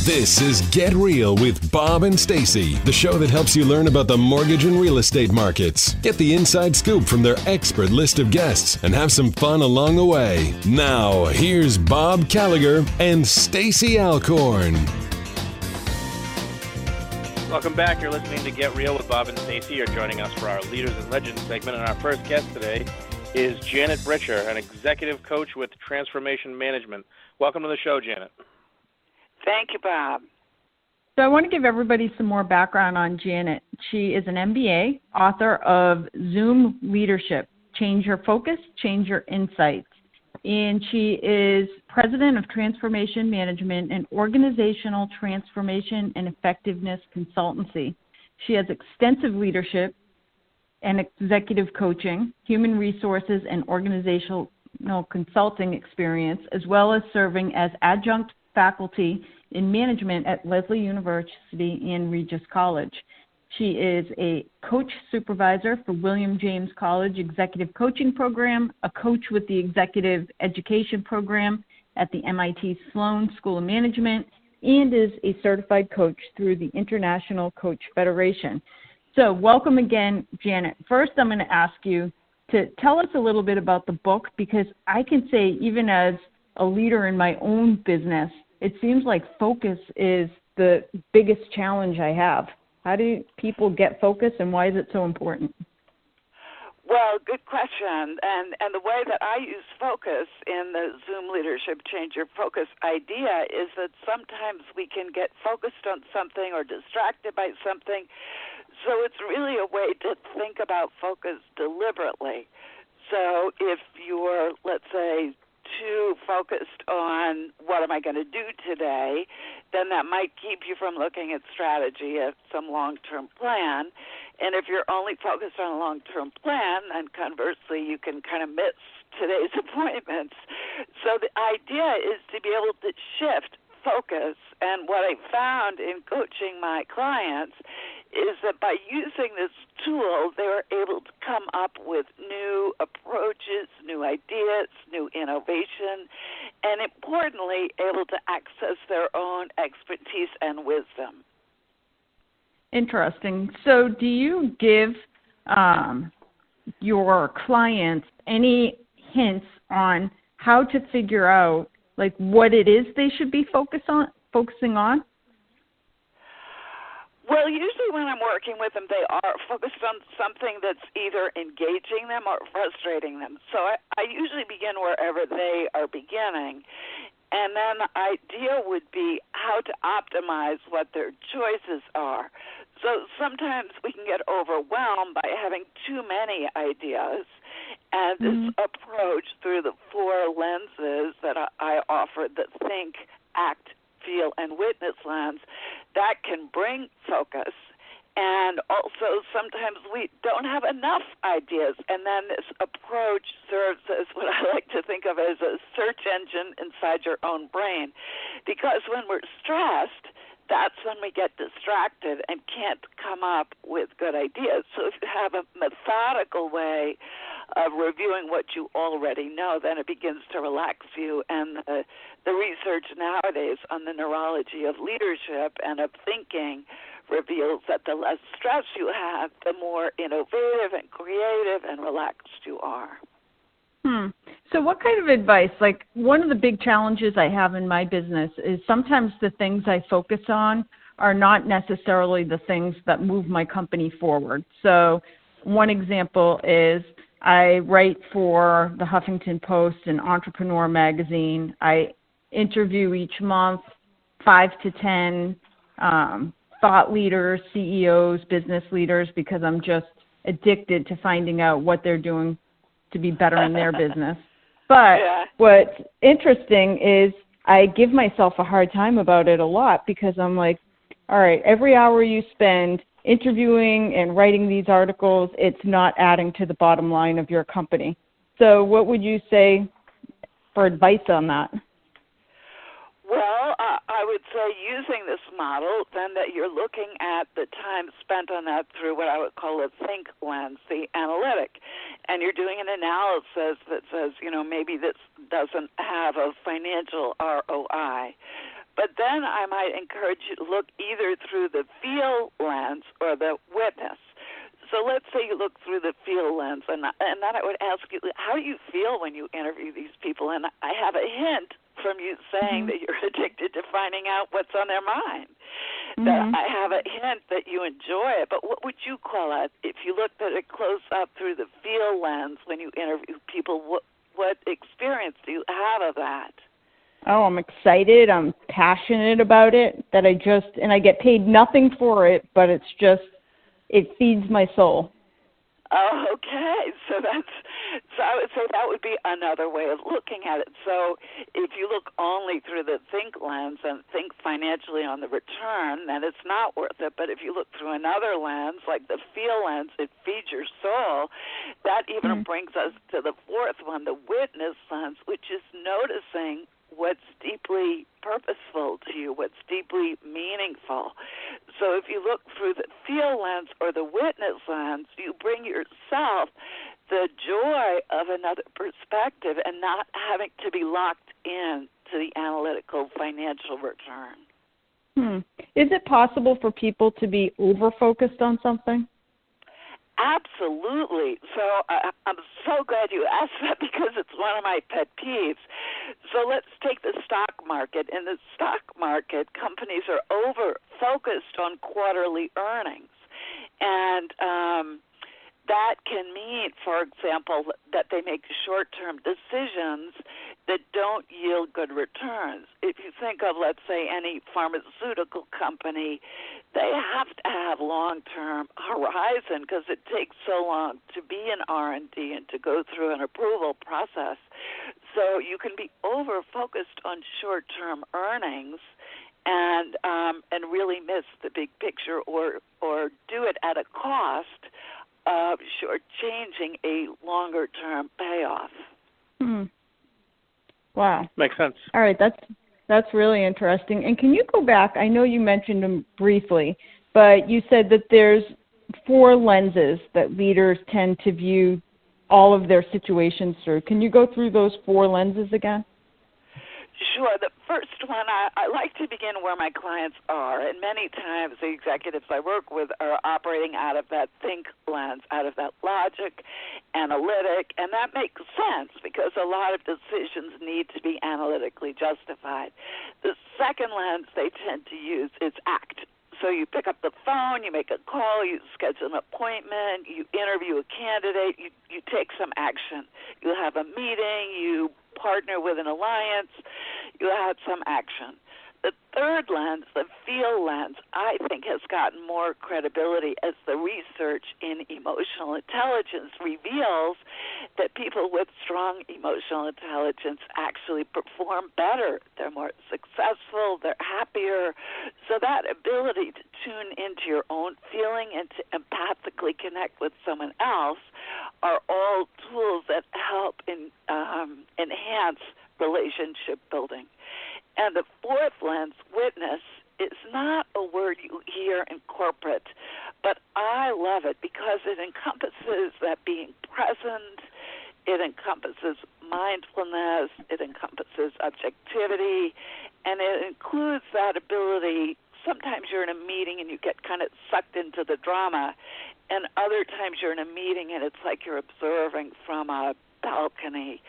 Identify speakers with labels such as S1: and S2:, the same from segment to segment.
S1: This is Get Real with Bob and Stacy, the show that helps you learn about the mortgage and real estate markets. Get the inside scoop from their expert list of guests and have some fun along the way. Now, here's Bob Gallagher and Stacy Alcorn.
S2: Welcome back. You're listening to Get Real with Bob and Stacy. You're joining us for our Leaders and Legends segment, and our first guest today is Janet Britcher, an executive coach with Transformation Management. Welcome to the show, Janet.
S3: Thank you, Bob.
S4: So I want to give everybody some more background on Janet. She is an MBA, author of Zoom Leadership, Change Your Focus, Change Your Insights. And she is president of Transformation Management and Organizational Transformation and Effectiveness Consultancy. She has extensive leadership and executive coaching, human resources, and organizational consulting experience, as well as serving as adjunct faculty in management at Lesley University and Regis College. She is a coach supervisor for William James College Executive Coaching Program, a coach with the Executive Education Program at the MIT Sloan School of Management, and is a certified coach through the International Coach Federation. So welcome again, Janet. First, I'm going to ask you to tell us a little bit about the book, because I can say, even as a leader in my own business, it seems like focus is the biggest challenge I have. How do people get focus, and why is it so important?
S3: Well, good question. And the way that I use focus in the Zoom Leadership Change Your Focus idea is that sometimes we can get focused on something or distracted by something. So it's really a way to think about focus deliberately. So if you're, let's say, too focused on what am I going to do today, then that might keep you from looking at strategy, at some long-term plan. And if you're only focused on a long-term plan, then conversely, you can kind of miss today's appointments. So the idea is to be able to shift focus. And what I found in coaching my clients is that by using this tool, they were able to come up with new approaches, new ideas, new innovation, and importantly, able to access their own expertise and wisdom.
S4: Interesting. So do you give your clients any hints on how to figure out like what it is they should be focusing on?
S3: Well, usually when I'm working with them, they are focused on something that's either engaging them or frustrating them. So I usually begin wherever they are beginning. And then the idea would be how to optimize what their choices are. So sometimes we can get overwhelmed by having too many ideas. And this approach through the four lenses that I offer, the think, act, feel, and witness lens, that can bring focus. And also sometimes we don't have enough ideas, and then this approach serves as what I like to think of as a search engine inside your own brain. Because when we're stressed, that's when we get distracted and can't come up with good ideas. So if you have a methodical way of reviewing what you already know, then it begins to relax you. And the research nowadays on the neurology of leadership and of thinking reveals that the less stress you have, the more innovative and creative and relaxed you are.
S4: So what kind of advice, like one of the big challenges I have in my business is sometimes the things I focus on are not necessarily the things that move my company forward. So one example is I write for the Huffington Post and Entrepreneur magazine. I interview each month 5 to 10 thought leaders, CEOs, business leaders, because I'm just addicted to finding out what they're doing to be better in their business. But what's interesting is I give myself a hard time about it a lot, because I'm like, all right, every hour you spend interviewing and writing these articles, it's not adding to the bottom line of your company. So what would you say for advice on that?
S3: Well, I would say using this model, then that you're looking at the time spent on that through what I would call a think lens, the analytic. And you're doing an analysis that says, maybe this doesn't have a financial ROI. But then I might encourage you to look either through the feel lens or the witness. So let's say you look through the feel lens, and then I would ask you, how do you feel when you interview these people? And I have a hint from you saying that you're addicted to finding out what's on their mind. That I have a hint that you enjoy it. But what would you call it if you looked at it close up through the feel lens when you interview people? What experience do you have of that?
S4: Oh, I'm excited. I'm passionate about it. That I get paid nothing for it, but it feeds my soul.
S3: Oh, okay. So I would say that would be another way of looking at it. So if you look only through the think lens and think financially on the return, then it's not worth it. But if you look through another lens, like the feel lens, it feeds your soul. That even brings us to the fourth one, the witness lens, which is noticing what's deeply purposeful to you, what's deeply meaningful. So if you look through the feel lens or the witness lens, you bring yourself the joy of another perspective and not having to be locked in to the analytical financial return.
S4: Is it possible for people to be over-focused on something?
S3: Absolutely. So I'm so glad you asked that because it's one of my pet peeves. So let's take the stock market. In the stock market, companies are over-focused on quarterly earnings. And that can mean, for example, that they make short-term decisions that don't yield good returns. If you think of, let's say, any pharmaceutical company, they have to have long-term horizon because it takes so long to be in R&D and to go through an approval process. So you can be over-focused on short-term earnings and really miss the big picture or do it at a cost of shortchanging a longer-term payoff.
S4: Wow.
S2: Makes sense.
S4: All right, that's really interesting. And can you go back? I know you mentioned them briefly, but you said that there's 4 lenses that leaders tend to view all of their situations through. Can you go through those 4 lenses again?
S3: Sure. The first one, I like to begin where my clients are, and many times the executives I work with are operating out of that think lens, out of that logic, analytic, and that makes sense because a lot of decisions need to be analytically justified. The second lens they tend to use is act. So you pick up the phone, you make a call, you schedule an appointment, you interview a candidate, you take some action. You have a meeting, you partner with an alliance, you have some action. The third lens, the feel lens, I think has gotten more credibility as the research in emotional intelligence reveals that people with strong emotional intelligence actually perform better. They're more successful, they're happier. So that ability to tune into your own feeling and to empathically connect with someone else are all tools that help enhance relationship building. And the fourth lens, witness, is not a word you hear in corporate, but I love it because it encompasses that being present, it encompasses mindfulness, it encompasses objectivity, and it includes that ability. Sometimes you're in a meeting and you get kind of sucked into the drama, and other times you're in a meeting and it's like you're observing from a balcony,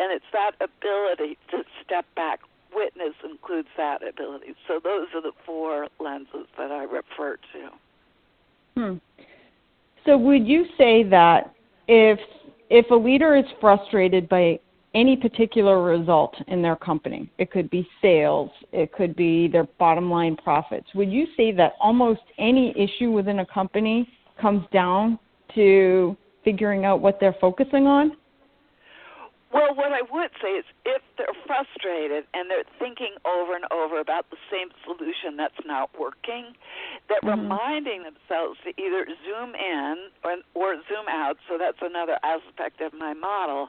S3: and it's that ability to step back. Witness includes that ability. So those are the 4 lenses that I refer to.
S4: So would you say that if a leader is frustrated by any particular result in their company, it could be sales, it could be their bottom line profits, would you say that almost any issue within a company comes down to figuring out what they're focusing on?
S3: Well, what I would say is if they're frustrated and they're thinking over and over about the same solution that's not working, that reminding themselves to either zoom in or zoom out, so that's another aspect of my model.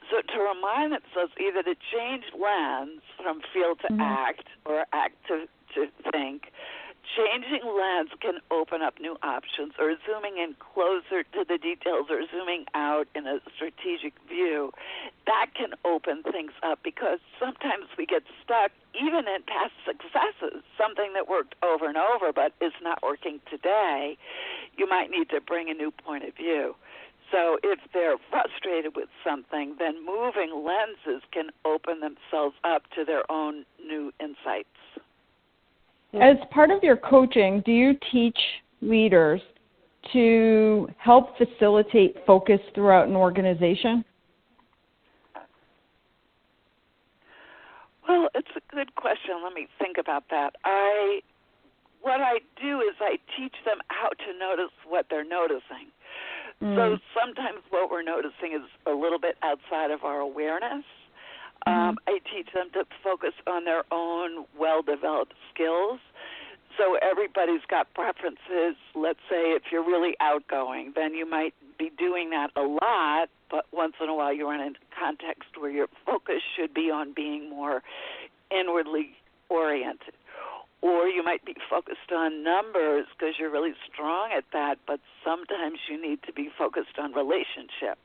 S3: So to remind themselves either to change lens from feel to act or act to think, changing lens can open up new options, or zooming in closer to the details, or zooming out in a strategic view. That can open things up, because sometimes we get stuck even in past successes, something that worked over and over but is not working today. You might need to bring a new point of view. So if they're frustrated with something, then moving lenses can open themselves up to their own new insights.
S4: As part of your coaching, do you teach leaders to help facilitate focus throughout an organization?
S3: Well, it's a good question. Let me think about that. What I do is I teach them how to notice what they're noticing. So sometimes what we're noticing is a little bit outside of our awareness. I teach them to focus on their own well-developed skills. So everybody's got preferences. Let's say if you're really outgoing, then you might be doing that a lot, but once in a while you run into context where your focus should be on being more inwardly oriented. Or you might be focused on numbers because you're really strong at that, but sometimes you need to be focused on relationship.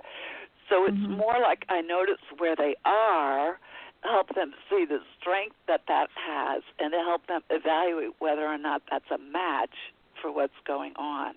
S3: So it's more like I notice where they are, help them see the strength that has, and to help them evaluate whether or not that's a match for what's going on.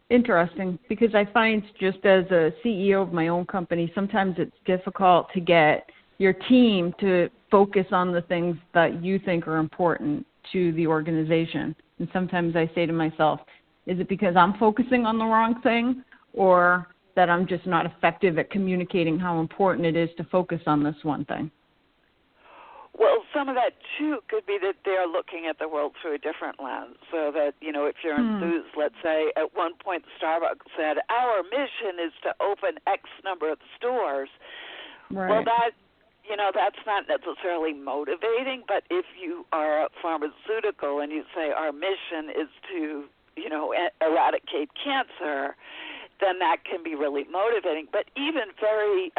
S4: Interesting, because I find just as a CEO of my own company, sometimes it's difficult to get your team to focus on the things that you think are important to the organization. And sometimes I say to myself, is it because I'm focusing on the wrong thing, or that I'm just not effective at communicating how important it is to focus on this one thing?
S3: Well, some of that, too, could be that they're looking at the world through a different lens. So that, if you're enthused, let's say, at one point Starbucks said, our mission is to open X number of stores.
S4: Right.
S3: Well, that's not necessarily motivating, but if you are a pharmaceutical and you say our mission is to, eradicate cancer, then that can be really motivating. But even very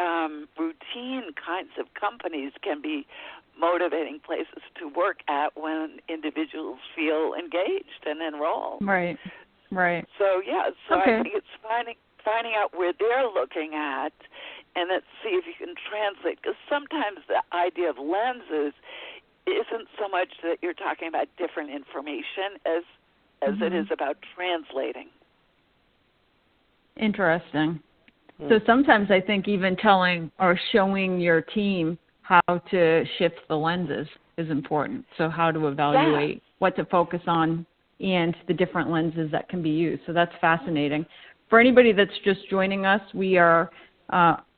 S3: routine kinds of companies can be motivating places to work at when individuals feel engaged and enrolled.
S4: Right.
S3: So,
S4: okay.
S3: I think it's finding out where they're looking at, and then see if you can translate. Because sometimes the idea of lenses isn't so much that you're talking about different information as it is about translating.
S4: Interesting. So sometimes I think even telling or showing your team how to shift the lenses is important. So how to evaluate what to focus on and the different lenses that can be used. So that's fascinating. For anybody that's just joining us, we are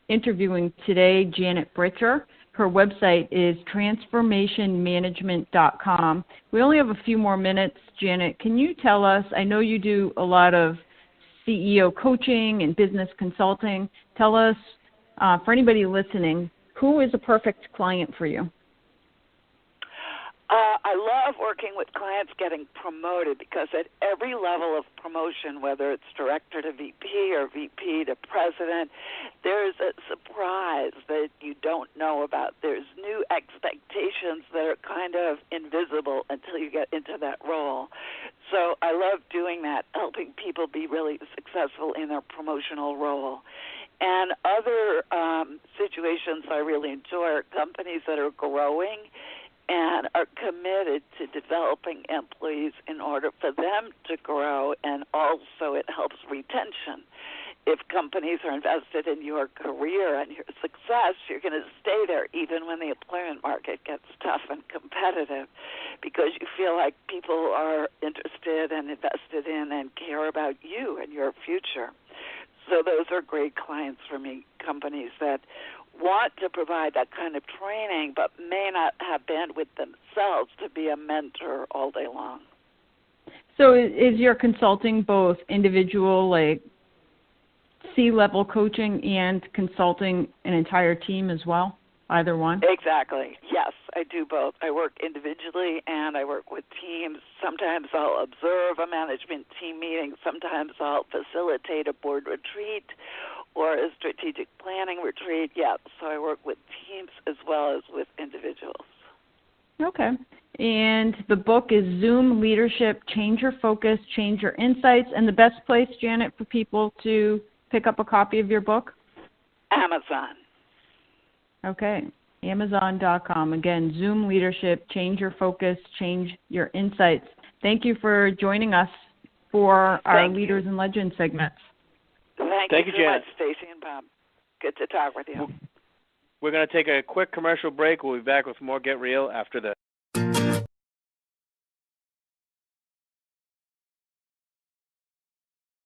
S4: interviewing today Janet Britcher. Her website is transformationmanagement.com. We only have a few more minutes. Janet, can you tell us, I know you do a lot of CEO coaching and business consulting. Tell us, for anybody listening, who is a perfect client for you?
S3: I love working with clients getting promoted, because at every level of promotion, whether it's director to VP or VP to president, there's a surprise that you don't know about. There's new expectations that are kind of invisible until you get into that role. So I love doing that, helping people be really successful in their promotional role. And other situations I really enjoy are companies that are growing and are committed to developing employees in order for them to grow, and also it helps retention. If companies are invested in your career and your success, you're going to stay there even when the employment market gets tough and competitive, because you feel like people are interested and invested in and care about you and your future. So those are great clients for me, companies that want to provide that kind of training but may not have bandwidth themselves to be a mentor all day long.
S4: So is your consulting both individual, like C-level coaching, and consulting an entire team as well, either one?
S3: Exactly. Yes, I do both. I work individually and I work with teams. Sometimes I'll observe a management team meeting. Sometimes I'll facilitate a board retreat or a strategic planning retreat. Yeah, so I work with teams as well as with individuals.
S4: Okay. And the book is Zoom Leadership, Change Your Focus, Change Your Insights. And the best place, Janet, for people to pick up a copy of your book?
S3: Amazon.
S4: Okay. Amazon.com. Again, Zoom Leadership, Change Your Focus, Change Your Insights. Thank you for joining us for our Leaders and Legends segments.
S3: Thank you so
S2: Janet.
S3: much, Stacy and Bob. Good to talk with you.
S2: We're going to take a quick commercial break. We'll be back with more Get Real after this.